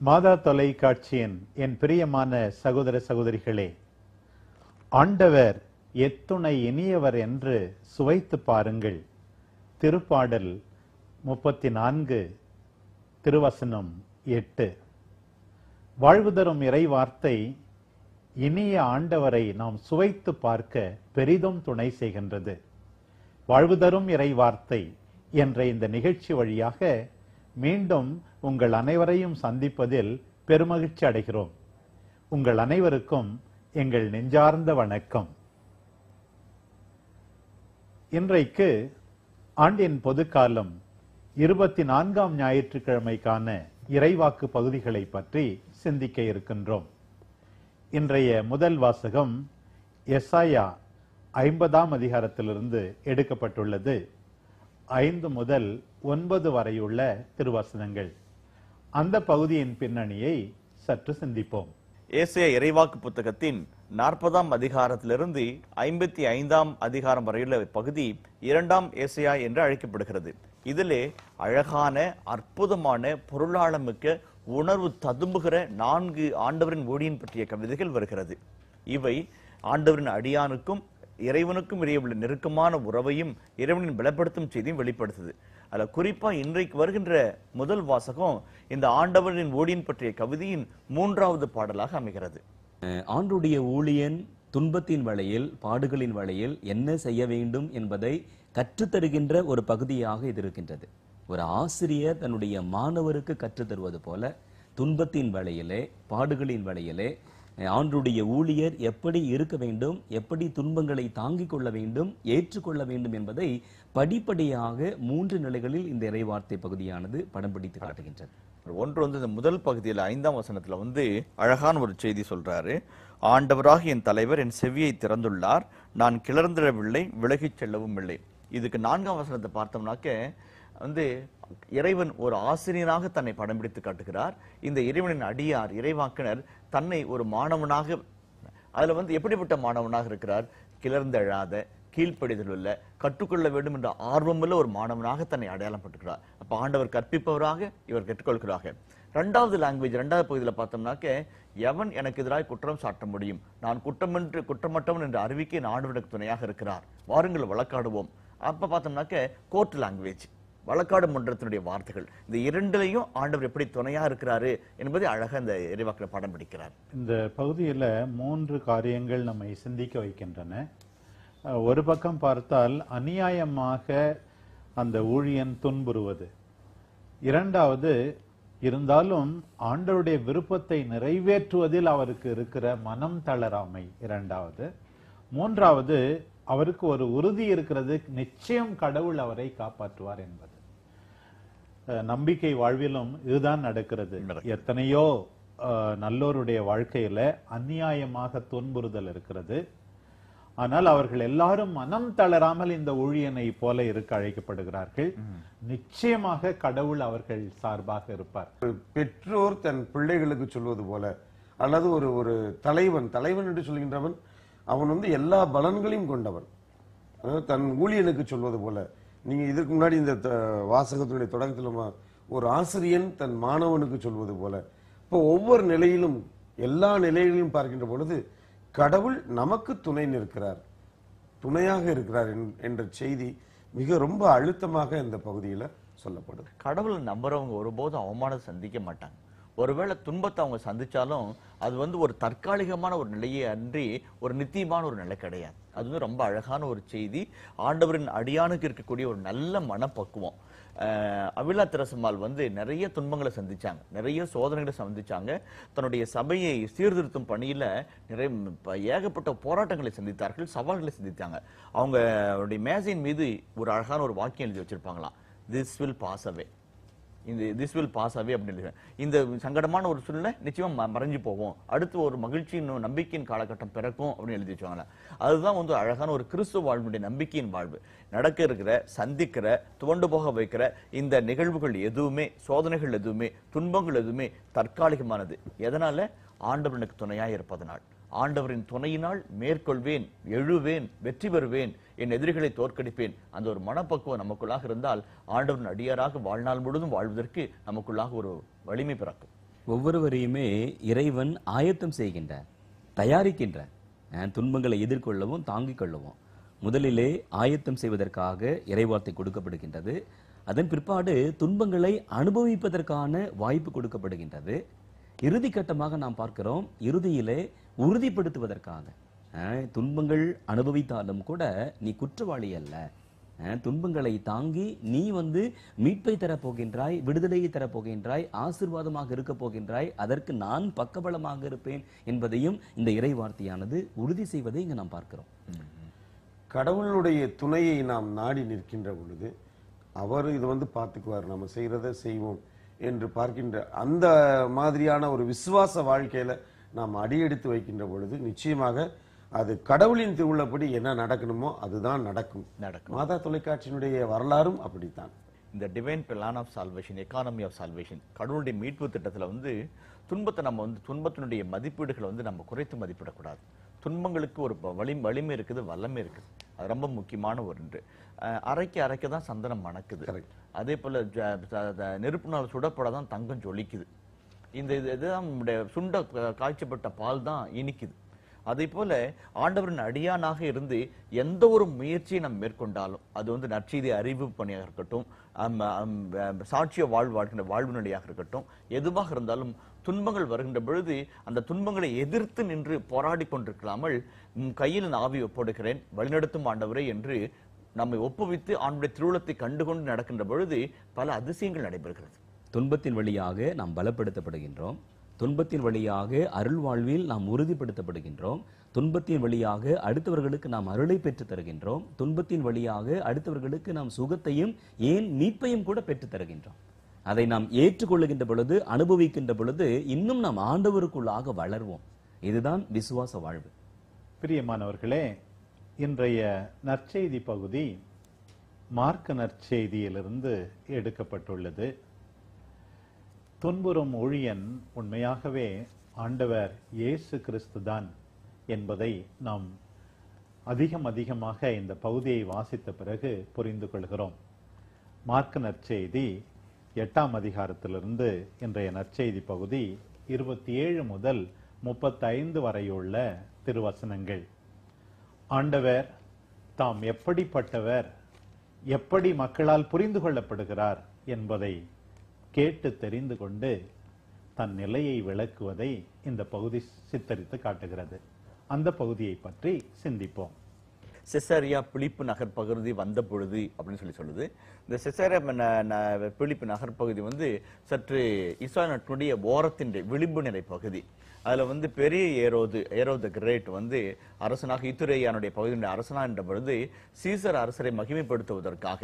மாதா தொலைக்காட்சியின் என் பிரியமான சகோதர சகோதரிகளே, ஆண்டவர் எத்துணை இனியவர் என்று சுவைத்து பாருங்கள். திருப்பாடல் 34 திருவசனம் 8. வாழ்வு தரும் இறை வார்த்தை இனிய ஆண்டவரை நாம் சுவைத்து பார்க்க பெரிதும் துணை செய்கின்றது. வாழ்வு தரும் இறை வார்த்தை என்ற இந்த நிகழ்ச்சி வழியாக மீண்டும் உங்கள் அனைவரையும் சந்திப்பதில் பெருமகிழ்ச்சி அடைகிறோம். உங்கள் அனைவருக்கும் எங்கள் நெஞ்சார்ந்த வணக்கம். இன்றைக்கு ஆண்டின் பொதுக்காலம் 24ஆம் ஞாயிற்றுக்கிழமைக்கான இறைவாக்கு பகுதிகளை பற்றி சிந்திக்க இருக்கின்றோம். இன்றைய முதல் வாசகம் எசாயா 50ஆம் அதிகாரத்திலிருந்து எடுக்கப்பட்டுள்ளது. 5 முதல் 9 வரையுள்ள திருவசனங்கள். அந்த பகுதியின் பின்னணியை சற்று சிந்திப்போம். ஏசாயா இறைவாக்கு புத்தகத்தின் 40ஆம் அதிகாரத்திலிருந்து 55ஆம் அதிகாரம் வரையுள்ள பகுதி 2ஆம் ஏசாயா என்று அழைக்கப்படுகிறது. இதிலே அழகான அற்புதமான பொருளாளமிக்க உணர்வு ததும்புகிற 4 ஆண்டவரின் ஊழியன் பற்றிய கவிதைகள் வருகிறது. இவை ஆண்டவரின் அடியானுக்கும் இறைவனுக்கும் இடையே உள்ள நெருக்கமான உறவையும் இறைவனின் பலப்படுத்தும் செய்தியும் வெளிப்படுத்துது. அதுல குறிப்பா இன்றைக்கு வருகின்ற முதல் வாசகம் இந்த ஆண்டவரின் ஊழியன் பற்றிய கவிதையின் 3வது பாடலாக அமைகிறது. ஆண்டுடைய ஊழியன் துன்பத்தின் வழியில் பாடுகளின் வழியில் என்ன செய்ய வேண்டும் என்பதை கற்றுத்தருகின்ற ஒரு பகுதியாக இது இருக்கின்றது. ஒரு ஆசிரியர் தன்னுடைய மாணவருக்கு கற்றுத்தருவது போல துன்பத்தின் வழியிலே பாடுகளின் வழியிலே ஆண்டுடைய ஊழியர் எப்படி இருக்க வேண்டும், எப்படி துன்பங்களை தாங்கிக் கொள்ள வேண்டும், ஏற்றுக்கொள்ள வேண்டும் என்பதை படிப்படியாக 3 நிலைகளில் இந்த இறைவார்த்தை பகுதியானது படம் பிடித்து காட்டுகின்றது. ஒன்று இந்த முதல் பகுதியில் 5ஆம் வசனத்துல அழகான ஒரு செய்தி சொல்றாரு. ஆண்டவராக என் தலைவர் என் செவியை திறந்துள்ளார், நான் கிளர்ந்திடவில்லை, விலகிச் செல்லவும் இல்லை. இதுக்கு 4ஆம் வசனத்தை பார்த்தோம்னாக்க இறைவன் ஒரு ஆசிரியராக தன்னை படம் பிடித்து காட்டுகிறார். இந்த இறைவனின் அடியார் இறைவாக்கினர் தன்னை ஒரு மாணவனாக, அதுல எப்படிப்பட்ட மாணவனாக இருக்கிறார்? கிளர்ந்தெழாத, கீழ்ப்படிதல் உள்ள, கற்றுக்கொள்ள வேண்டும் என்ற ஆர்வமுள்ள ஒரு மாணவனாக தன்னை அடையாளம் பட்டுக்கிறார். அப்ப ஆண்டவர் கற்பிப்பவராக இவர் கற்றுக்கொள்கிறார்கள். 2வது லாங்குவேஜ் 2வது பகுதியில் பார்த்தோம்னாக்க எவன் எனக்கு எதிராக குற்றம் சாட்ட முடியும், நான் குற்றமற்றவன் என்ற அறிவிக்கை ஆண்டவருக்கு துணையாக இருக்கிறார், வாருங்கள் வழக்காடுவோம். அப்ப பார்த்தோம்னாக்க கோர்ட் லாங்குவேஜ், வழக்காடு மன்றத்தினுடைய வார்த்தைகள். இந்த 2லையும் ஆண்டவர் எப்படி துணையா இருக்கிறாரு என்பதை அழகா இந்த இறைவாக்கில் படம் பிடிக்கிறார். இந்த பகுதியில 3 காரியங்கள் நம்மை சிந்திக்க வைக்கின்றன. ஒரு பக்கம் பார்த்தால் அநியாயமாக அந்த ஊழியன் துன்புறுவது, 2வது இருந்தாலும் ஆண்டவருடைய விருப்பத்தை நிறைவேற்றுவதில் அவருக்கு இருக்கிற மனம் தளராமை 2வது, 3வது அவருக்கு ஒரு உறுதி இருக்கிறது, நிச்சயம் கடவுள் அவரை காப்பாற்றுவார் என்பது. நம்பிக்கை வாழ்விலும் இதுதான் நடக்கிறது. எத்தனையோ நல்லோருடைய வாழ்க்கையில அநியாயமாக துன்புறுதல் இருக்கிறது. ஆனால் அவர்கள் எல்லாரும் மனம் தளராமல் இந்த ஊழியனை போல இருக்க அழைக்கப்படுகிறார்கள். நிச்சயமாக கடவுள் அவர்கள் சார்பாக இருப்பார். பெற்றோர் தன் பிள்ளைகளுக்கு சொல்வது போல, அல்லது ஒரு தலைவன் என்று சொல்கின்றவன் அவன் எல்லா பலன்களையும் கொண்டவன். தன் ஊழியனுக்கு சொல்வது போல, நீங்க இதுக்கு முன்னாடி இந்த வாசகத்தினுடைய தொடக்கத்தில் ஒரு ஆசிரியன் தன் மாணவனுக்கு சொல்வது போல, இப்போ ஒவ்வொரு நிலையிலும் எல்லா நிலைகளிலும் பார்க்கின்ற பொழுது கடவுள் நமக்கு துணை நிற்கிறார், துணையாக இருக்கிறார் என்ற செய்தி ரொம்ப அழுத்தமாக இந்த பகுதியில் சொல்லப்படுது. கடவுளை நம்புறவங்க ஒருபோதும் அவமானத்தை சந்திக்க மாட்டாங்க. ஒருவேளை துன்பத்தை அவங்க சந்திச்சாலும் அது ஒரு தற்காலிகமான ஒரு நிலையே அன்றி ஒரு நித்தியமான ஒரு நிலை கிடையாது. அது ரொம்ப அழகான ஒரு செய்தி. ஆண்டவரின் அடியானுக்கு இருக்கக்கூடிய ஒரு நல்ல மனப்பக்குவம். அவிலா திரசம்மாள் நிறைய துன்பங்களை சந்திச்சாங்க, நிறைய சோதனைகளை சந்திச்சாங்க. தன்னுடைய சபையை சீர்திருத்தும் பணியில ஏகப்பட்ட போராட்டங்களை சந்தித்தார்கள், சவால்களை சந்தித்தாங்க. அவங்களுடைய மேசையின் மீது ஒரு அழகான ஒரு வாக்கியம் எழுதி வச்சிருப்பாங்களாம், this will pass away. This will pass away அப்படின்னு. இந்த சங்கடமான ஒரு சூழ்நிலை நிச்சயமா மறைஞ்சு போகும், அடுத்து ஒரு மகிழ்ச்சியின் நம்பிக்கையின் காலகட்டம் பிறக்கும் அப்படின்னு எழுதி வச்சுவாங்க. அதுதான் அழகான ஒரு கிறிஸ்துவ வாழ்வுடைய நம்பிக்கையின் வாழ்வு. நடக்க இருக்கிற, சந்திக்கிற, துவண்டு போக வைக்கிற இந்த நிகழ்வுகள் எதுவுமே, சோதனைகள் எதுவுமே, துன்பங்கள் எதுவுமே தற்காலிகமானது. எதனால? ஆண்டவனுக்கு துணையாய் இருப்பதனால். ஆண்டவரின் துணையினால் மேற்கொள்வேன், எழுவேன், வெற்றி பெறுவேன், என் எதிரிகளை தோற்கடிப்பேன். அந்த ஒரு மனப்பக்குவம் நமக்குள்ளாக இருந்தால் ஆண்டவரின் அடியாராக வாழ்நாள் முழுவதும் வாழ்வதற்கு நமக்குள்ளாக ஒரு வலிமை பிறக்கும். ஒவ்வொருவரையுமே இறைவன் ஆயத்தம் செய்கின்றார், தயாரிக்கின்றார். துன்பங்களை எதிர்கொள்ளவும் தாங்கிக் கொள்ளவும் முதலிலே ஆயத்தம் செய்வதற்காக இறைவார்த்தை கொடுக்கப்படுகின்றது. அதன் பிற்பாடு துன்பங்களை அனுபவிப்பதற்கான வாய்ப்பு கொடுக்கப்படுகின்றது. இறுதி கட்டமாக நாம் பார்க்கிறோம், இறுதியிலே உறுதிப்படுத்துவதற்காக துன்பங்கள் அனுபவித்தாலும் கூட நீ குற்றவாளி அல்ல, துன்பங்களை தாங்கி நீ மீட்பை தரப்போகின்றாய், விடுதலையை தரப்போகின்றாய், ஆசீர்வாதமாக இருக்க போகின்றாய், அதற்கு நான் பக்கபலமாக இருப்பேன் என்பதையும் இந்த இறை வார்த்தையானது உறுதி செய்வதை இங்கு நாம் பார்க்கிறோம். கடவுளுடைய துணையை நாம் நாடி நிற்கின்ற பொழுது அவர் இது பார்த்துக்குவார், நம்ம செய்யறதை செய்வோம் என்று பார்க்கின்ற அந்த மாதிரியான ஒரு விசுவாச வாழ்க்கையில நாம் அடியெடுத்து வைக்கின்ற பொழுது நிச்சயமாக அது கடவுளின் திருவுள்ளப்படி என்ன நடக்கணுமோ அதுதான் நடக்கும். மாதா தொலைக்காட்சியினுடைய வரலாறும் அப்படித்தான். இந்த divine plan of salvation, economy of salvation, கடவுளுடைய மீட்பு திட்டத்துல துன்பத்தை நம்ம துன்பத்தினுடைய மதிப்பீடுகளை நம்ம குறைத்து மதிப்பிடக்கூடாது. துன்பங்களுக்கு ஒரு வலிமை இருக்குது, வல்லமை இருக்குது. அது ரொம்ப முக்கியமான ஒன்று. அரைக்க தான் சந்தனம் மணக்குது. அதே போல நெருப்புனால் சுடப்படாதான் தங்கம் ஜொலிக்குது. இந்த இதுதான் நம்முடைய சுண்ட காய்ச்சப்பட்ட பால் தான் இனிக்குது. அதே போல ஆண்டவரின் அடியானாக இருந்து எந்த ஒரு முயற்சியை நம்ம மேற்கொண்டாலும் அது நற்செய்தி அறிவு பணியாக இருக்கட்டும், சாட்சிய வாழ்கின்ற வாழ்வு நிலையாக இருக்கட்டும், எதுவாக இருந்தாலும் துன்பங்கள் வருகின்ற பொழுது அந்த துன்பங்களை எதிர்த்து நின்று போராடி கொண்டிருக்கலாமல் கையில் ஆவி ஒப்படுகிறேன், வழிநடத்தும் ஆண்டவரே என்று நம்மை ஒப்புவித்து ஆண்டுடைய திருவுளத்தை கண்டுகொண்டு நடக்கின்ற பொழுது பல அதிசயங்கள் நடைபெறுகிறது. துன்பத்தின் வழியாக நாம் பலப்படுத்தப்படுகின்றோம், துன்பத்தின் வழியாக அருள் வாழ்வில் நாம் உறுதிப்படுத்தப்படுகின்றோம், துன்பத்தின் வழியாக அடுத்தவர்களுக்கு நாம் அருளை பெற்று தருகின்றோம், துன்பத்தின் வழியாக அடுத்தவர்களுக்கு நாம் சுகத்தையும் ஏன் மீட்பையும் கூட பெற்று தருகின்றோம். அதை நாம் ஏற்றுக்கொள்ளுகின்ற பொழுது, அனுபவிக்கின்ற பொழுது இன்னும் நாம் ஆண்டவருக்குள்ளாக வளர்வோம். இதுதான் விசுவாச வாழ்வு. பிரியமானவர்களே, இன்றைய நற்செய்தி பகுதி மார்க்க நற்செய்தியிலிருந்து எடுக்கப்பட்டுள்ளது. துன்புறும் ஊழியன் உண்மையாகவே ஆண்டவர் இயேசு கிறிஸ்து தான் என்பதை நாம் அதிகமாக இந்த பகுதியை வாசித்த பிறகு புரிந்து கொள்கிறோம். மார்க்க நற்செய்தி 8ஆம் அதிகாரத்திலிருந்து இன்றைய நற்செய்தி பகுதி 27 முதல் 35 வரையுள்ள திருவசனங்கள். ஆண்டவர் தாம் எப்படிப்பட்டவர், எப்படி மக்களால் புரிந்து கொள்ளப்படுகிறார் என்பதை கேட்டு தெரிந்து கொண்டு தன் நிலையை விளக்குவதை இந்த பகுதி சித்தரித்து காட்டுகிறது. அந்த பகுதியை பற்றி சிந்திப்போம். செசரியா பிலிப்பு நகர் பகுதி வந்த பொழுது அப்படின்னு சொல்லுது. இந்த செசரியா பிலிப்பு நகர் பகுதி சற்று இஸ்ராயல் நாட்டினுடைய ஓரத்தின் விளிம்பு நிலை பகுதி. அதுல பெரிய ஏரோது கிரேட் அரசனாக இத்துரேயானுடைய பகுதியுடைய அரசனா என்ற பொழுது சீசர் அரசரை மகிமைப்படுத்துவதற்காக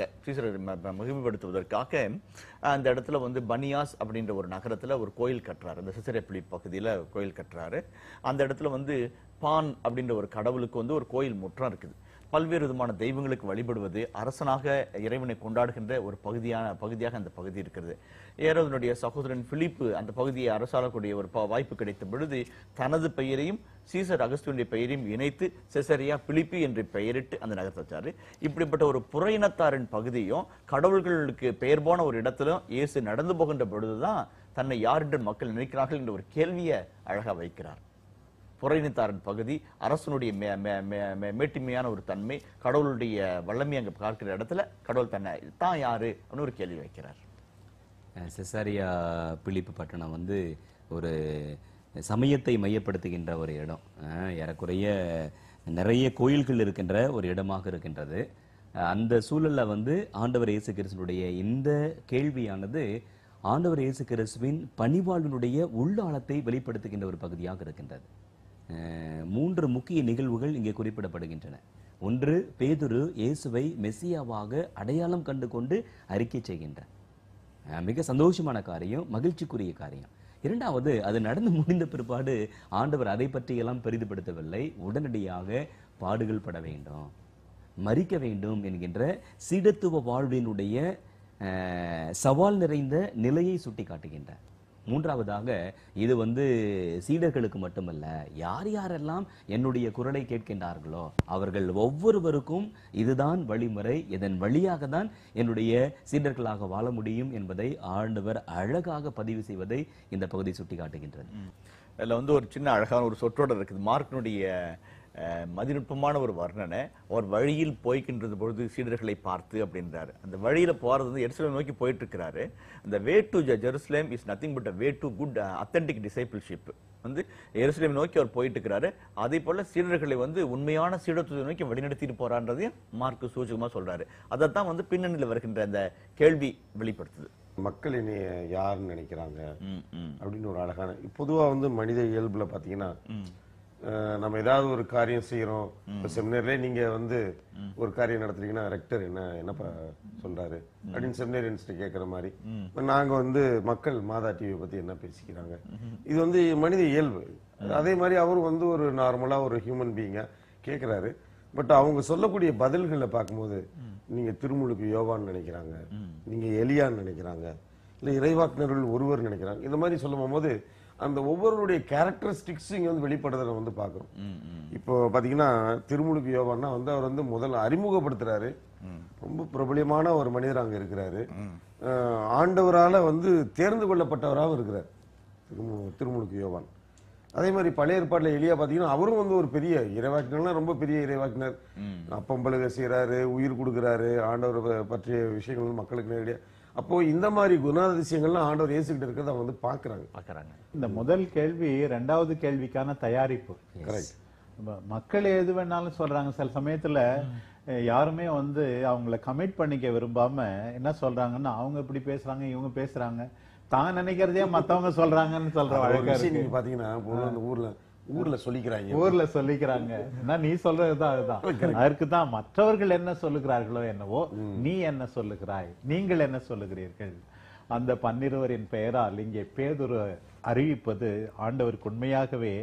அந்த இடத்துல பனியாஸ் அப்படின்ற ஒரு நகரத்துல ஒரு கோயில் கட்டுறாரு. இந்த செசரியா பிலிப் பகுதியில கோயில் கட்டுறாரு. அந்த இடத்துல பான் அப்படின்ற ஒரு கடவுளுக்கு ஒரு கோயில் முற்றம் இருக்குது. பல்வேறு விதமான தெய்வங்களுக்கு வழிபடுவது, அரசனாக இறைவனை கொண்டாடுகின்ற ஒரு பகுதியாக அந்த பகுதி இருக்கிறது. ஏரோதனுடைய சகோதரன் பிலிப்பு அந்த பகுதியை அரசாளக்கூடிய ஒரு வாய்ப்பு கிடைத்த பொழுது தனது பெயரையும் சீசர் அகஸ்டினுடைய பெயரையும் இணைத்து செசரியா பிலிப்பி என்று பெயரிட்டு அந்த நகரத்தை வச்சாரு. இப்படிப்பட்ட ஒரு புறையினத்தாரின் பகுதியும் கடவுள்களுக்கு பெயர் போன ஒரு இடத்திலும் இயேசு நடந்து போகின்ற பொழுதுதான் தன்னை யார் என்று மக்கள் நினைக்கிறார்கள் என்ற ஒரு கேள்வியை அழகா வைக்கிறார். புறையினத்தாரின் பகுதி, அரசனுடைய மேட்டிமையான ஒரு தன்மை, கடவுளுடைய வல்லமை அங்க பார்க்கிற இடத்துல கடவுள் தன்னை தான் யாரு அப்படின்னு ஒரு கேள்வி வைக்கிறார். செசரியா பிலிப்பு பட்டணம் ஒரு சமயத்தை மையப்படுத்துகின்ற ஒரு இடம். ஏறக்குறைய நிறைய கோயில்கள் இருக்கின்ற ஒரு இடமாக இருக்கின்றது. அந்த சூழல்ல ஆண்டவர் இயேசு கிறிஸ்துனுடைய இந்த கேள்வியானது ஆண்டவர் இயேசு கிறிஸ்துவின் பணிவாழ்வினுடைய உள்ளாழத்தை வெளிப்படுத்துகின்ற ஒரு பகுதியாக இருக்கின்றது. 3 முக்கிய நிகழ்வுகள் இங்கே குறிப்பிடப்படுகின்றன. ஒன்று, பேதுரு இயேசுவை மெசியாவாக அடையாளம் கண்டு கொண்டு அறிக்கை செய்கின்றார். மிக சந்தோஷமான காரியம், மகிழ்ச்சிக்குரிய காரியம். இரண்டாவது, அது நடந்து முடிந்த பிற்பாடு ஆண்டவர் அதை பற்றியெல்லாம் பெரிதுபடுத்தவில்லை. உடனடியாக பாடுகள் பட வேண்டும், மரிக்க வேண்டும் என்கின்ற சீடத்துவ வாழ்வினுடைய சவால் நிறைந்த நிலையை சுட்டி காட்டுகின்றார். மூன்றாவதாக இது சீடர்களுக்கு மட்டுமல்ல, யார் யாரெல்லாம் என்னுடைய குரலை கேட்கின்றார்களோ அவர்கள் ஒவ்வொருவருக்கும் இதுதான் வழிமுறை, இதன் வழியாக தான் என்னுடைய சீடர்களாக வாழ முடியும் என்பதை ஆண்டவர் அழகாக பதிவு செய்வதை இந்த பகுதி சுட்டிக்காட்டுகின்றது. இதுல ஒரு சின்ன அழகான ஒரு சொற்றொடர் இருக்குது. மார்க்கினுடைய மதிநுட்பமான ஒரு வர்ணனை. அவர் வழியில் போய்கின்றது பொழுது சீடர்களை பார்த்து அப்படின்றாரு. அந்த வழியில போறது எருசலேம் நோக்கி போயிட்டு இருக்கிறாரு. அந்த way to Jerusalem is nothing but way to good authentic discipleship. எருசலேம் நோக்கி அவர் போயிட்டு இருக்கிறாரு. அதே போல சீடர்களை உண்மையான சீடத்துவத்தை நோக்கி வழிநடத்திட்டு போறான்றதையும் மார்க் சூச்சகமா சொல்றாரு. அதைத்தான் பின்னணியில் வருகின்ற அந்த கேள்வி வெளிப்படுத்துது. மக்கள் என்னைய யாருன்னு நினைக்கிறாங்க அப்படின்னு ஒரு அழகான, பொதுவா மனித இயல்புல பாத்தீங்கன்னா, நம்ம ஏதாவது ஒரு காரியம் செய்யறோம். செமினர்ல நீங்க ஒரு காரியம் நடத்துறீங்கன்னா ரெக்டர் என்னப்பா சொல்றாரு அப்படின்னு செமினரியன்ஸ் கேட்கற மாதிரி நாங்க மக்கள் மாதா டிவியை பத்தி என்ன பேசிக்கிறாங்க. இது மனித இயல்பு. அதே மாதிரி அவரும் ஒரு நார்மலா ஒரு ஹியூமன் பீயிங்கா கேட்கிறாரு. பட் அவங்க சொல்லக்கூடிய பதில்களை பார்க்கும்போது, நீங்க திருமுழுக்கு யோவான்னு நினைக்கிறாங்க, நீங்க எலியான்னு நினைக்கிறாங்க, இல்ல இறைவாக்கினர்கள் ஒருவர் நினைக்கிறாங்க. இந்த மாதிரி சொல்லும் போது அந்த ஒவ்வொருடைய கேரக்டரிஸ்டிக்ஸ் இங்க வெளிப்படுறத பாக்குறோம். இப்போ பாத்தீங்கன்னா திருமுழுக்கு யோவான்னா அவர் முதல்ல அறிமுகப்படுத்துறாரு. ரொம்ப பிரபலியமான ஒரு மனிதர் அங்க இருக்கிறாரு. ஆண்டவரால தேர்ந்து கொள்ளப்பட்டவராகவும் இருக்கிறார் திருமுழுக்கு யோவான். அதே மாதிரி பழைய ஏற்பாடுல எலியா பாத்தீங்கன்னா அவரும் ஒரு பெரிய இறைவாக்கினர், ரொம்ப பெரிய இறைவாக்கினர். அப்பம்பழுக செய்யறாரு, உயிர் கொடுக்கிறாரு, ஆண்டவர் பற்றிய விஷயங்கள் மக்களுக்கு நேரடியா. அப்போ இந்த மாதிரி குணாதிசயங்கள்லாம் ஆண்டவர் இயேசுகிட்ட இருக்கிறத அவங்க பாக்குறாங்க. இந்த முதல் கேள்வி இரண்டாவது கேள்விக்கான தயாரிப்பு. மக்கள் எது வேணாலும் சொல்றாங்க. சில சமயத்துல யாருமே அவங்கள கமிட் பண்ணிக்க விரும்பாம என்ன சொல்றாங்கன்னா, அவங்க இப்படி பேசுறாங்க, இவங்க பேசுறாங்க, தான் நினைக்கிறதே மத்தவங்க சொல்றாங்கன்னு சொல்ற வழக்கம். நீங்க பாத்தீங்கன்னா ஊர்ல சொல்லிக்கிறாங்க. நீ சொல்றதுதான் அதுதான். அதற்குதான் மற்றவர்கள் என்ன சொல்லுகிறார்களோ என்னவோ நீ என்ன சொல்லுகிறாய், நீங்கள் என்ன சொல்லுகிறீர்கள். அந்த 12 பெயரால் இங்கே பேதுரு அறிவிப்பது ஆண்டவருக்கு உண்மையாகவே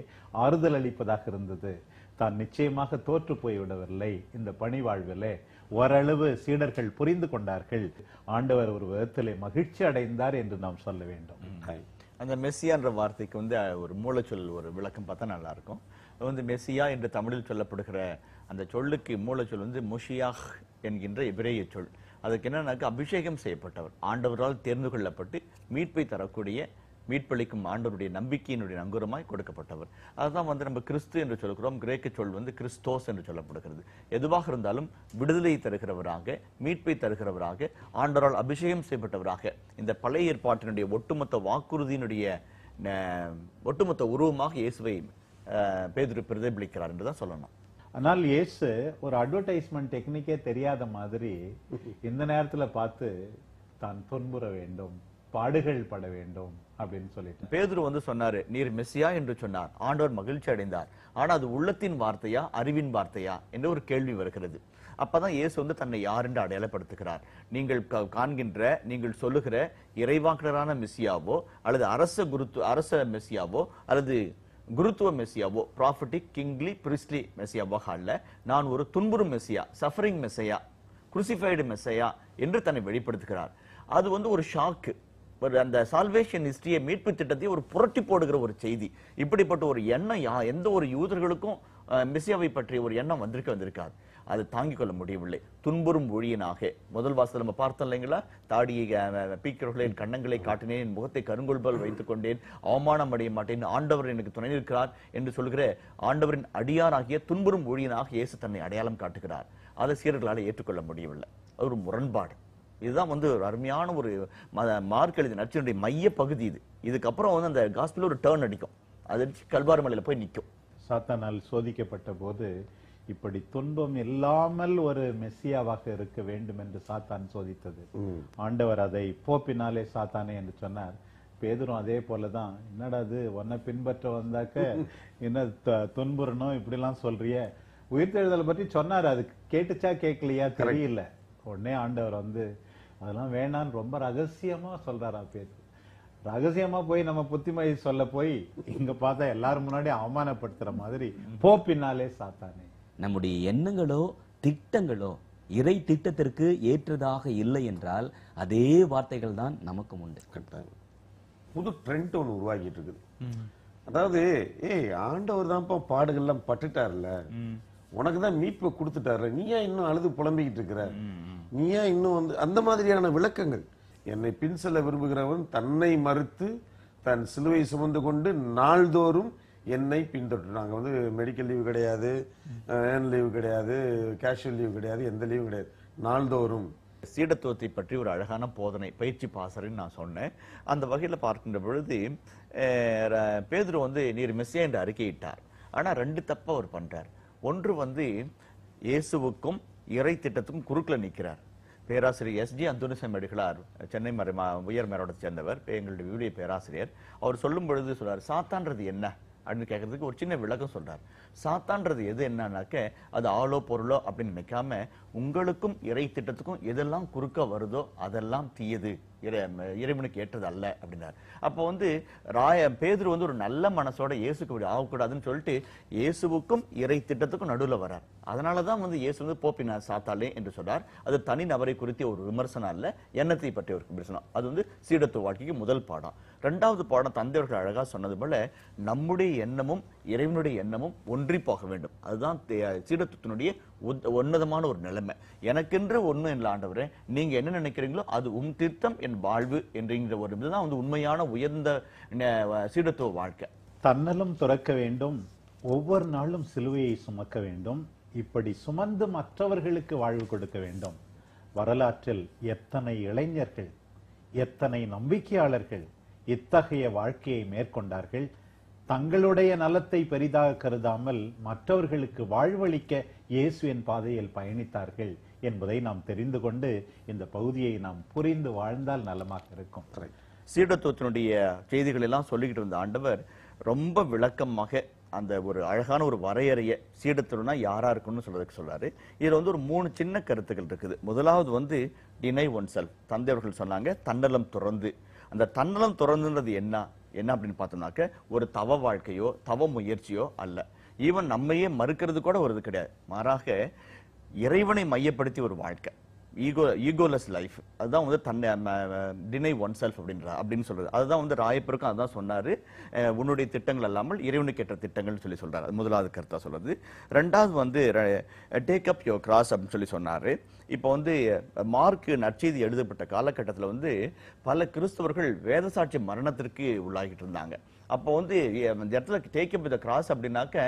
ஆறுதல் அளிப்பதாக இருந்தது. தான் நிச்சயமாக தோற்று போய்விடவில்லை. இந்த பணி வாழ்விலே ஓரளவு சீடர்கள் புரிந்து கொண்டார்கள். ஆண்டவர் ஒரு விதத்திலே மகிழ்ச்சி அடைந்தார் என்று நாம் சொல்ல வேண்டும். அந்த மெஸ்ஸியான்ற வார்த்தைக்கு ஒரு மூலச்சொல், ஒரு விளக்கம் பார்த்தா நல்லா இருக்கும். மெஸ்ஸியா என்று தமிழில் சொல்லப்படுகிற அந்த சொல்லுக்கு மூலச்சொல் முஷியாஹ் என்கின்ற எபிரேய சொல். அதுக்கு என்னன்னாக்க அபிஷேகம் செய்யப்பட்டவர், ஆண்டவரால் தேர்ந்து கொள்ளப்பட்டு மீட்பை தரக்கூடிய, மீட்பளிக்கும் ஆண்டவருடைய நம்பிக்கையினுடைய நங்குரமாய் கொடுக்கப்பட்டவர். அதுதான் நம்ம கிறிஸ்து என்று சொல்கிறோம். கிரேக்க சொல் கிறிஸ்தோஸ் என்று சொல்லப்படுகிறது. எதுவாக இருந்தாலும் விடுதலை தருகிறவராக, மீட்பை தருகிறவராக, ஆண்டவரால் அபிஷேகம் செய்யப்பட்டவராக, இந்த பழைய ஏற்பாட்டினுடைய ஒட்டுமொத்த வாக்குறுதியினுடைய ஒட்டுமொத்த உருவமாக இயேசுவை பேதுரு பிரதிபலிக்கிறார் என்றுதான் சொல்லணும். ஆனால் இயேசு ஒரு அட்வர்டைஸ்மெண்ட் டெக்னிக்கே தெரியாத மாதிரி இந்த நேரத்துல பார்த்து தான் துன்புற வேண்டும், பாடுகள் பட வேண்டும் அப்படின்னு சொல்லிட்டு பேதுரு சொன்னாரு, நீர் மெஸ்ஸியா என்று சொன்னார். ஆண்டவர் மகிழ்ச்சி அடைந்தார். ஆனா அது உள்ளத்தின் வார்த்தையா, அறிவின் வார்த்தையா என்ற ஒரு கேள்வி வருகிறது. அப்பதான் இயேசு தன்னை யார் என்று அடையாளப்படுத்துகிறார். நீங்கள் காண்கின்ற, நீங்கள் சொல்லுகிற இறைவாக்கினரான மெஸ்ஸியாவோ அல்லது அரச மெஸ்ஸியாவோ அல்லது குருத்துவ மெஸ்ஸியாவோ, ப்ராஃபட்டிக், கிங்லி, பிரிஸ்லி மெஸ்ஸியாவோ அல்ல, நான் ஒரு துன்புறும் மெஸ்ஸியா, சஃபரிங் மெஸ்ஸையா, குருசிஃபைடு மெஸ்ஸையா என்று தன்னை வெளிப்படுத்துகிறார். அது ஒரு ஷாக்கு. அந்த சால்வேஷன் ஹிஸ்டரியை, மீட்பு திட்டத்தை ஒரு புரட்டி போடுகிற ஒரு செய்தி. இப்படிப்பட்ட ஒரு எண்ணம் எந்த ஒரு யூதர்களுக்கும் மெஸ்ஸியாவை பற்றிய ஒரு எண்ணம் வந்திருக்காது. அது தாங்கிக் கொள்ள முடியவில்லை. துன்புறும் ஊழியனாக, முதல் வாசல் நம்ம பார்த்தோம் இல்லைங்களா, தாடியை பீக்கிறவர்களே, என் கண்ணங்களை காட்டினேன், என் முகத்தை கருங்கொள்பால் வைத்துக் கொண்டேன், அவமானம் அடைய மாட்டேன், ஆண்டவர் எனக்கு துணை நிற்கிறார் என்று சொல்கிற ஆண்டவரின் அடியாராகிய துன்புறும் ஊழியனாக இயேசு தன்னை அடையாளம் காட்டுகிறார். அதை சீடர்களால் ஏற்றுக்கொள்ள முடியவில்லை. அது ஒரு முரண்பாடு. இதுதான் ஒரு அருமையான ஒரு மார்க் எழுதிய நற்செய்தியுடைய மைய பகுதி. இதுக்கப்புறம் அந்த காஸ்பல் ஒரு டர்ன் அடிக்கும், அது கல்வாரி மலையில போய் நிற்கும். சாத்தானால் சோதிக்கப்பட்ட போது இப்படி துன்பம் இல்லாமல் ஒரு மெஸ்ஸியாவாக இருக்க வேண்டும் என்று சாத்தான் சோதித்தது. ஆண்டவர் அதை போப்பினாலே சாத்தானே என்று சொன்னார். பேதுரும் அதே போலதான், என்னடா அது உன்னை பின்பற்ற வந்தாக்க என்ன துன்புறணும் இப்படி எல்லாம் சொல்றிய. உயிர்த்தெழுதலை பற்றி சொன்னார், அது கேட்டுச்சா கேட்கலையா தெரியல. உடனே ஆண்டவர் அதெல்லாம் வேணான்னு ரொம்ப ரகசியமா சொல்றாரா பேதுரு. ரகசியமா போய் நம்ம புத்திமதி சொல்ல போய் இங்க பார்த்தா எல்லாரும் முன்னாடி அவமானப்படுத்துற மாதிரி போப்பினாலே சாத்தானே. நம்முடைய எண்ணங்களோ திட்டங்களோ இறை திட்டத்திற்கு ஏற்றதாக இல்லை என்றால் அதே வார்த்தைகள் தான் நமக்கு உண்டு. புது ட்ரெண்ட் ஒன்று உருவாக்கிட்டு இருக்குது. அதாவது ஆண்டவர் தான்ப்பா பாடுகள்லாம் பட்டுட்டார்ல, உனக்கு தான் மீட்பை கொடுத்துட்டாரு, நீ ஏன் இன்னும் அழுது புலம்பிக்கிட்டு இருக்கிற, நீ ஏன் இன்னும் வந்து அந்த மாதிரியான விளக்கங்கள். என்னை பின் செல்ல விரும்புகிறவன் தன்னை மறுத்து தன் சிலுவை சுமந்து கொண்டு நாள்தோறும் என்னை பின்தொற்று. நாங்க வந்து மெடிக்கல் லீவு கிடையாது, ஏர்ன் லீவு கிடையாது, கேஷுவல் லீவு கிடையாது, எந்த லீவு கிடையாது, நாள்தோறும். சீடத்துவத்தை பற்றி ஒரு அழகான போதனை பயிற்சி பாசறைன்னு நான் சொன்னேன். அந்த வகையில் பார்க்கின்ற பொழுது பேதுரு வந்து நீர் மெஸ்ஸியா என்று அறிக்கையிட்டார். ஆனா 2 தப்பா அவர் பண்றார். ஒன்று வந்து இயேசுவுக்கும் இறை திட்டத்துக்கும் குறுக்கில் நிற்கிறார். பேராசிரியர் எஸ்ஜி அந்தோனிசாமி அடிகளார், சென்னை உயர் மேரோடத்தை சேர்ந்தவர், எங்களுடைய விவிலிய பேராசிரியர். அவர் சொல்லும் பொழுது சொல்றார், சாத்தான்றது என்ன அப்படின்னு கேட்கறதுக்கு ஒரு சின்ன விளக்கம் சொல்றார். சாத்தான்றது எது என்னன்னாக்க, அது ஆளோ பொருளோ அப்படின்னு நினைக்காம உங்களுக்கும் இறை திட்டத்துக்கும் எதெல்லாம் குறுக்க வருதோ அதெல்லாம் தீயது, இறைவனுக்கு ஏற்றது அல்ல அப்படின்னார். அப்போ வந்து பேதுரு வந்து ஒரு நல்ல மனசோட இயேசுக்கு ஆகக்கூடாதுன்னு சொல்லிட்டு இயேசுவுக்கும் இறை திட்டத்துக்கும் நடுவில் வரார். அதனாலதான் வந்து இயேசு வந்து போப்பினார் சாத்தாலே என்று சொன்னார். அது தனி நபரை குறித்த ஒரு விமர்சனம் அல்ல, எண்ணத்தை பற்றிய ஒரு விமர்சனம். அது வந்து சீடத்துவ வாழ்க்கைக்கு முதல் பாடம். 2வது பாடம் தந்தையர்கள் அழகா சொன்னது போல நம்முடைய எண்ணமும் இறைவனுடைய எண்ணமும் ஒன்றி போக வேண்டும். அதுதான் சீடத்துவத்தினுடைய உன்னதமான ஒரு நிலைமை. எனக்கென்று ஒண்ணு இல்லை ஆண்டவரே, நீங்க என்ன நினைக்கிறீங்களோ அது திட்டம் என் வாழ்வு என்கிற ஒரு இதுதான் வந்து உண்மையான உயர்ந்த சீடத்துவ வாழ்க்கை. தன்னலம் துறக்க வேண்டும், ஒவ்வொரு நாளும் சிலுவையை சுமக்க வேண்டும், இப்படி சுமந்து மற்றவர்களுக்கு வாழ்வு கொடுக்க வேண்டும். வரலாற்றில் எத்தனை இளைஞர்கள், எத்தனை நம்பிக்கையாளர்கள் இத்தகைய வாழ்க்கையை மேற்கொண்டார்கள். தங்களுடைய நலத்தை பெரிதாக கருதாமல் மற்றவர்களுக்கு வாழ்வளிக்க இயேசுவின் பாதையில் பயணித்தார்கள் என்பதை நாம் தெரிந்து கொண்டு இந்த பகுதியை நாம் புரிந்து வாழ்ந்தால் நலமாக இருக்கும். சீடத்துவத்தினுடைய செய்திகள் எல்லாம் சொல்லிக்கிட்டு இருந்த ஆண்டவர் ரொம்ப விளக்கமாக அந்த ஒரு அழகான ஒரு வரையறைய சீடத்துவம்னா யாரா இருக்குன்னு சொல்றதுக்கு சொல்றாரு. இதுல வந்து ஒரு 3 சின்ன கருத்துக்கள் இருக்குது. முதலாவது வந்து டினை ஒன் செல்ஃப். தந்தையர்கள் சொன்னாங்க தன்னலம் துறந்து. அந்த தன்னலம் துறந்துன்றது என்ன அப்படின்னு பார்த்தோம்னாக்க ஒரு தவ வாழ்க்கையோ தவ முயற்சியோ அல்ல. ஈவன் நம்மையே மறுக்கிறது கூட ஒரு இது கிடையாது. மாறாக இறைவனை மையப்படுத்தி ஒரு வாழ்க்கை, ஈகோலெஸ் லைஃப். அதுதான் வந்து தன்னை டினை ஒன் செல்ஃப் அப்படின்னு சொல்றது. அதுதான் வந்து ராயப்பருக்கும் அதுதான் சொன்னாரு, உன்னுடைய திட்டங்கள் அல்லாமல் இறைவனுக்கு ஏற்ற திட்டங்கள் சொல்லி சொல்றாரு. அது முதலாவது கருத்தா சொல்றது. 2வது வந்து டேக் அப் யோர் கிராஸ் அப்படின்னு சொல்லி சொன்னாரு. இப்போ வந்து மார்க் நற்செய்தி எழுதப்பட்ட காலகட்டத்தில் வந்து பல கிறிஸ்தவர்கள் வேதசாட்சி மரணத்திற்கு உள்ளாகிட்டு இருந்தாங்க. அப்போ வந்து இந்த இடத்துல டேக் அப் தி கிராஸ் அப்படின்னாக்க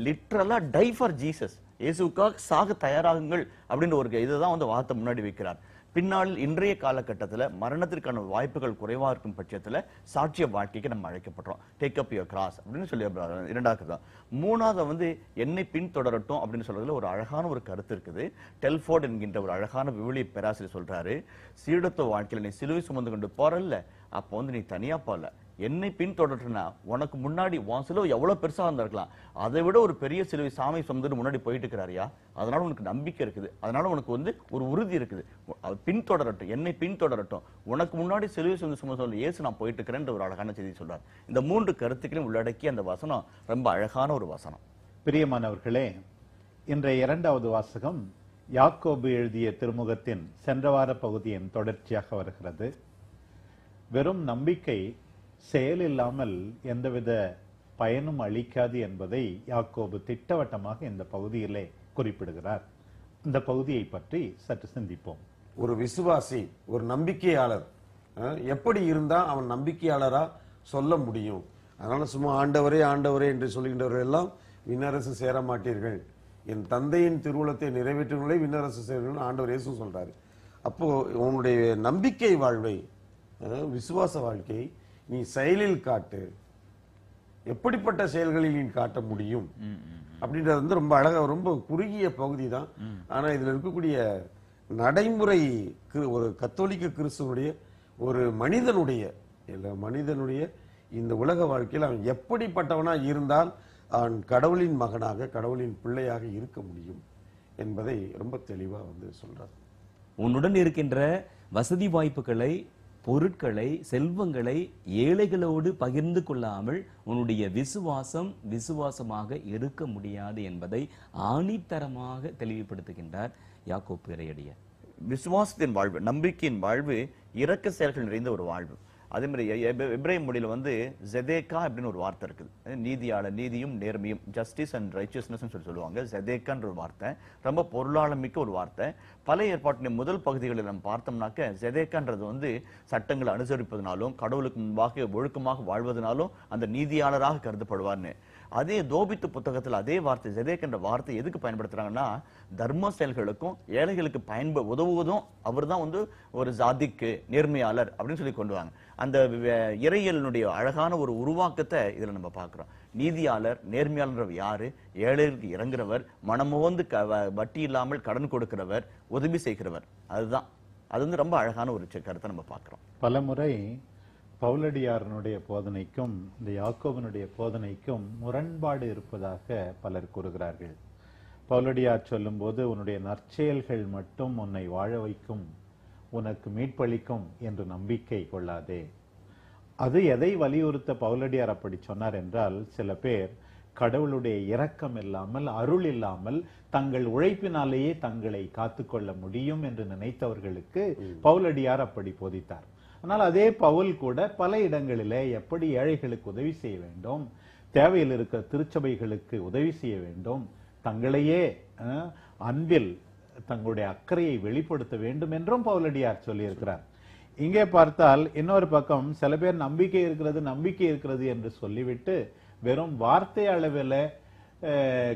லிட்ரலா டை ஃபார் ஜீசஸ், இயேசுவுக்காக சாக தயாராகுங்கள் அப்படின்ற ஒரு இதுதான் வந்து வார்த்தை முன்னாடி வைக்கிறார். பின்னால் இன்றைய காலகட்டத்தில் மரணத்திற்கான வாய்ப்புகள் குறைவா இருக்கும் பட்சத்தில் சாட்சிய வாழ்க்கைக்கு நம்ம அழைக்கப்படுறோம். டேக் அப் யுவர் கிராஸ் அப்படின்னு சொல்லி 2வது தான். 3வது வந்து என்னை பின்தொடரட்டும் அப்படின்னு சொல்றதுல ஒரு அழகான ஒரு கருத்து இருக்குது. டெல்ஃபோர்ட் என்கின்ற ஒரு அழகான விவிலிய பேராசிரியர் சொல்றாரு, சீடத்துவ வாழ்க்கையில நீ சிலுவை சுமந்து கொண்டு போறல்ல, அப்போ வந்து நீ தனியா போல, என்னை பின்தொடர்னா உனக்கு முன்னாடி உன் சிலுவை எவ்வளவு பெருசா இருந்திருக்கலாம், அதை விட ஒரு பெரிய சிலுவை சாமி சுமந்து முன்னாடி போயிட்டு இருக்கிறாரியா, அதனால உனக்கு நம்பிக்கை இருக்குது, அதனால உனக்கு வந்து ஒரு உறுதி இருக்குது, பின்தொடரட்டும், என்னை பின்தொடரட்டும், உனக்கு முன்னாடி சிலுவை சுமந்து சொல்லி இயேசு நான் போயிட்டு இருக்கிறேன் ஒரு அழகான செய்தி சொல்றார். இந்த 3 கருத்துக்களையும் உள்ளடக்கி அந்த வசனம் ரொம்ப அழகான ஒரு வசனம். பிரியமானவர்களே, இன்றைய 2வது வாசகம் யாக்கோபு எழுதிய திருமுகத்தின் சென்ற வார பகுதியின் தொடர்ச்சியாக வருகிறது. வெறும் நம்பிக்கை செயல் இல்லாமல் எந்தவித பயனும் அளிக்காது என்பதை யாக்கோபு திட்டவட்டமாக இந்த பகுதியிலே குறிப்பிடுகிறார். இந்த பகுதியை பற்றி சற்று சிந்திப்போம். ஒரு விசுவாசி, ஒரு நம்பிக்கையாளர் எப்படி இருந்தா அவன் நம்பிக்கையாளரா சொல்ல முடியும்? அதனால சும்மா ஆண்டவரே ஆண்டவரே என்று சொல்கின்றவர்கள் எல்லாம் விண்ணரசு சேர மாட்டீர்கள், என் தந்தையின் திருவுளத்தை நிறைவேற்றுவதை விண்ணரசு சேரணும் ஆண்டவர் இயேசு சொல்றாரு. அப்போ உன்னுடைய நம்பிக்கை வாழ்வை, விசுவாச வாழ்க்கையை நீ செயலில் காட்டு. எப்படிப்பட்ட செயல்களில் நீ காட்ட முடியும் அப்படின்றது வந்து ரொம்ப அழகா, ரொம்ப குறுகிய பகுதி தான். ஆனா இதுல இருக்கக்கூடிய நடைமுறை ஒரு கத்தோலிக்க கிறிஸ்துவனுடைய ஒரு மனிதனுடைய இந்த உலக வாழ்க்கையில் அவன் எப்படிப்பட்டவனா இருந்தால் அவன் கடவுளின் மகனாக, கடவுளின் பிள்ளையாக இருக்க முடியும் என்பதை ரொம்ப தெளிவா வந்து சொல்றார். உன்னுடன் இருக்கின்ற வசதி வாய்ப்புகளை, பொருட்களை, செல்வங்களை ஏழைகளோடு பகிர்ந்து கொள்ளாமல் உன்னுடைய விசுவாசமாக இருக்க முடியாது என்பதை ஆணித்தரமாக தெளிவுபடுத்துகின்றார் யாக்கோபு இறையடியார். விசுவாசத்தின் வாழ்வு, நம்பிக்கையின் வாழ்வு இரக்க செயல்கள் நிறைந்த ஒரு வாழ்வு. அதே மாதிரி எபிரேய மொழியில வந்து ஜெதேக்கா அப்படின்னு ஒரு வார்த்தை இருக்குது. நீதியாளர், நீதியும் நேர்மையும், ஜஸ்டிஸ் அண்ட் ரைச்சியஸ்னஸ் சொல்லி சொல்லுவாங்க. ஜெதேக்கான்ற ஒரு வார்த்தை ரொம்ப பொருளாளமிக்க ஒரு வார்த்தை. பழைய ஏற்பாட்டின் முதல் பகுதிகளில் நம்ம பார்த்தோம்னாக்க ஜெதேக்கான்றது வந்து சட்டங்களை அனுசரிப்பதனாலும் கடவுளுக்கு முன்பாக ஒழுக்கமாக வாழ்வதனாலும் அந்த நீதியாளராக கருதப்படுவார்னு. அதே தோபித்து புத்தகத்தில் அதே வார்த்தை ஜெதேக் என்ற வார்த்தை எதுக்கு பயன்படுத்துறாங்கன்னா தர்ம செயல்களுக்கும் ஏழைகளுக்கு உதவுவதும் அவர் தான் வந்து ஒரு ஜாதிக்கு நேர்மையாளர் அப்படின்னு சொல்லி கொண்டு வாங்க. அந்த இறையியலினுடைய அழகான ஒரு உருவாக்கத்தை இதுல நம்ம பார்க்கிறோம். நீதியாளர், நேர்மையாளர் யாரு? ஏழைகளுக்கு இறங்குறவர், மனமோந்து வட்டி இல்லாமல் கடன் கொடுக்கிறவர், உதவி செய்கிறவர். அதுதான் அது வந்து ரொம்ப அழகான ஒரு கருத்தை நம்ம பார்க்கிறோம். பலமுறை பவுலடியாரனுடைய போதனைக்கும் இந்த யாக்கோபனுடைய போதனைக்கும் முரண்பாடு இருப்பதாக பலர் கூறுகிறார்கள். பவுலடியார் சொல்லும்போது உன்னுடைய நற்செயல்கள் மட்டும் உன்னை வாழ வைக்கும், உனக்கு மீட்பளிக்கும் என்று நம்பிக்கை கொள்ளாதே. அது எதை வலியுறுத்த பவுலடியார் அப்படி சொன்னார் என்றால், சில பேர் கடவுளுடைய இரக்கம் இல்லாமல், அருள் இல்லாமல் தங்கள் உழைப்பினாலேயே தங்களை காத்துக்கொள்ள முடியும் என்று நினைத்தவர்களுக்கு பவுலடியார் அப்படி போதித்தார். ஆனால் அதே பவுல் கூட பல இடங்களிலே எப்படி ஏழைகளுக்கு உதவி செய்ய வேண்டும், தேவையில் இருக்கிற திருச்சபைகளுக்கு உதவி செய்ய வேண்டும், தங்களையே அன்பில் தங்களுடைய அக்கறையை வெளிப்படுத்த வேண்டும் என்றும் பவுலடியார் சொல்லியிருக்கிறார். இங்கே பார்த்தால் இன்னொரு பக்கம் சில பேர் நம்பிக்கை இருக்கிறது என்று சொல்லிவிட்டு வெறும் வார்த்தை அளவில்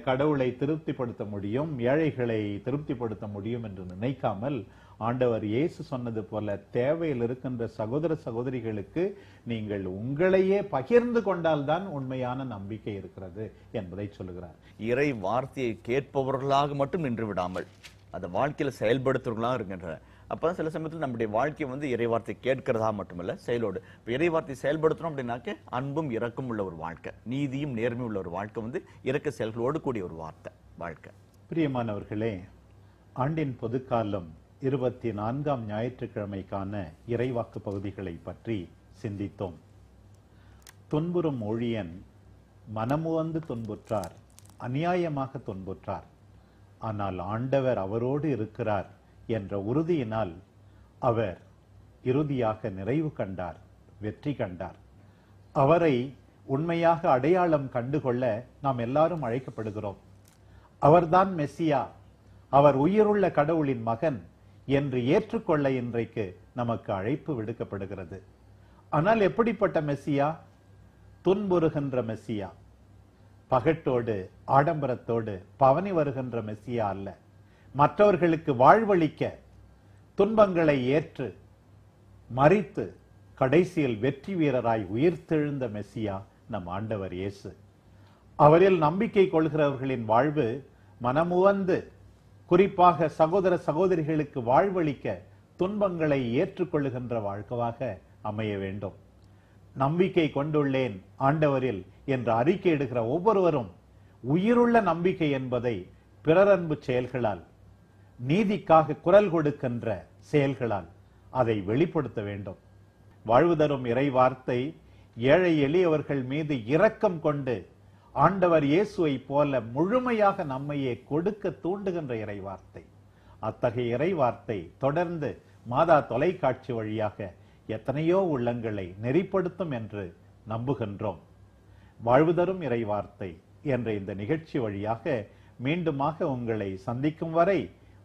கடவுளை திருப்திப்படுத்த முடியும், ஏழைகளை திருப்திப்படுத்த முடியும் என்று நினைக்காமல் ஆண்டவர் இயேசு சொன்னது போல தேவையில் இருக்கின்ற சகோதர சகோதரிகளுக்கு நீங்கள் உங்களையே பகிர்ந்து கொண்டால்தான் உண்மையான நம்பிக்கை இருக்கிறது என்பதை சொல்லுகிறார். இறை வார்த்தையை கேட்பவர்களாக மட்டும் நின்று விடாமல் அந்த வாழ்க்கையில செயல்படுத்துவர்களாக இருக்கின்ற. அப்பதான் சில சமயத்தில் நம்முடைய வாழ்க்கை வந்து இறை வார்த்தை கேட்கிறதா மட்டுமல்ல செயலோடு. இப்ப இறை வார்த்தை செயல்படுத்தணும் அப்படின்னாக்க அன்பும் இரக்கம் உள்ள ஒரு வாழ்க்கை, நீதியும் நேர்மையும் உள்ள ஒரு வாழ்க்கை வந்து இரக்க செயல்களோடு கூடிய ஒரு வாழ்க்கை. பிரியமானவர்களே, ஆண்டின் பொதுக்காலம் 24ஆம் ஞாயிற்றுக்கிழமைக்கான இறைவாக்கு பகுதிகளை பற்றி சிந்தித்தோம். துன்புறும் ஊழியன் மனமுவந்து துன்புற்றார், அநியாயமாக துன்புற்றார். ஆனால் ஆண்டவர் அவரோடு இருக்கிறார் என்ற உறுதியினால் அவர் இறுதியாக நிறைவு கண்டார், வெற்றி கண்டார். அவரை உண்மையாக அடையாளம் கண்டுகொள்ள நாம் எல்லாரும் அழைக்கப்படுகிறோம். அவர்தான் மெசியா, அவர் உயிருள்ள கடவுளின் மகன் என்று ஏற்றுக்கொள்ள இன்றைக்கு நமக்கு அழைப்பு விடுக்கப்படுகிறது. ஆனால் எப்படிப்பட்ட மெசியா? துன்புறுகின்ற மெசியா, பகட்டோடு ஆடம்பரத்தோடு பவனி வருகின்ற மெசியா அல்ல. மற்றவர்களுக்கு வாழ்வளிக்க துன்பங்களை ஏற்று மரித்து கடைசியில் வெற்றி வீரராய் உயிர்த்தெழுந்த மெசியா நம் ஆண்டவர் இயேசு. அவரில் நம்பிக்கை கொள்கிறவர்களின் வாழ்வு மனமுவந்து, குறிப்பாக சகோதர சகோதரிகளுக்கு வாழ்வளிக்க துன்பங்களை ஏற்றுக்கொள்ளுகின்ற வாழ்க்கையாக அமைய வேண்டும். நம்பிக்கை கொண்டுள்ளேன் ஆண்டவரில் என்று அறிக்கையிடுகிற ஒவ்வொருவரும் உயிருள்ள நம்பிக்கை என்பதை பிறரன்பு செயல்களால், நீதிக்காக குரல் கொடுக்கின்ற செயல்களால் அதை வெளிப்படுத்த வேண்டும். வாழ்வு தரும் இறை வார்த்தை ஏழை எளியவர்கள் மீது இரக்கம் கொண்டு ஆண்டவர் இயேசுவை போல முழுமையாக நம்மையே கொடுக்க தூண்டுகின்ற இறை வார்த்தை. அத்தகைய இறை வார்த்தை தொடர்ந்து மாதா தொலைக்காட்சி வழியாக எத்தனையோ உள்ளங்களை நெறிப்படுத்தும் என்று நம்புகின்றோம். வாழ்வு தரும் இறை வார்த்தை என்ற இந்த நிகழ்ச்சி வழியாக மீண்டுமாக உங்களை சந்திக்கும் வரை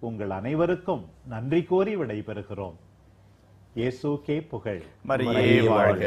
உங்கள் அனைவருக்கும் நன்றி கூறி விடைபெறுகிறோம். இயேசுக்கே புகழ். மரியே வாழ்க.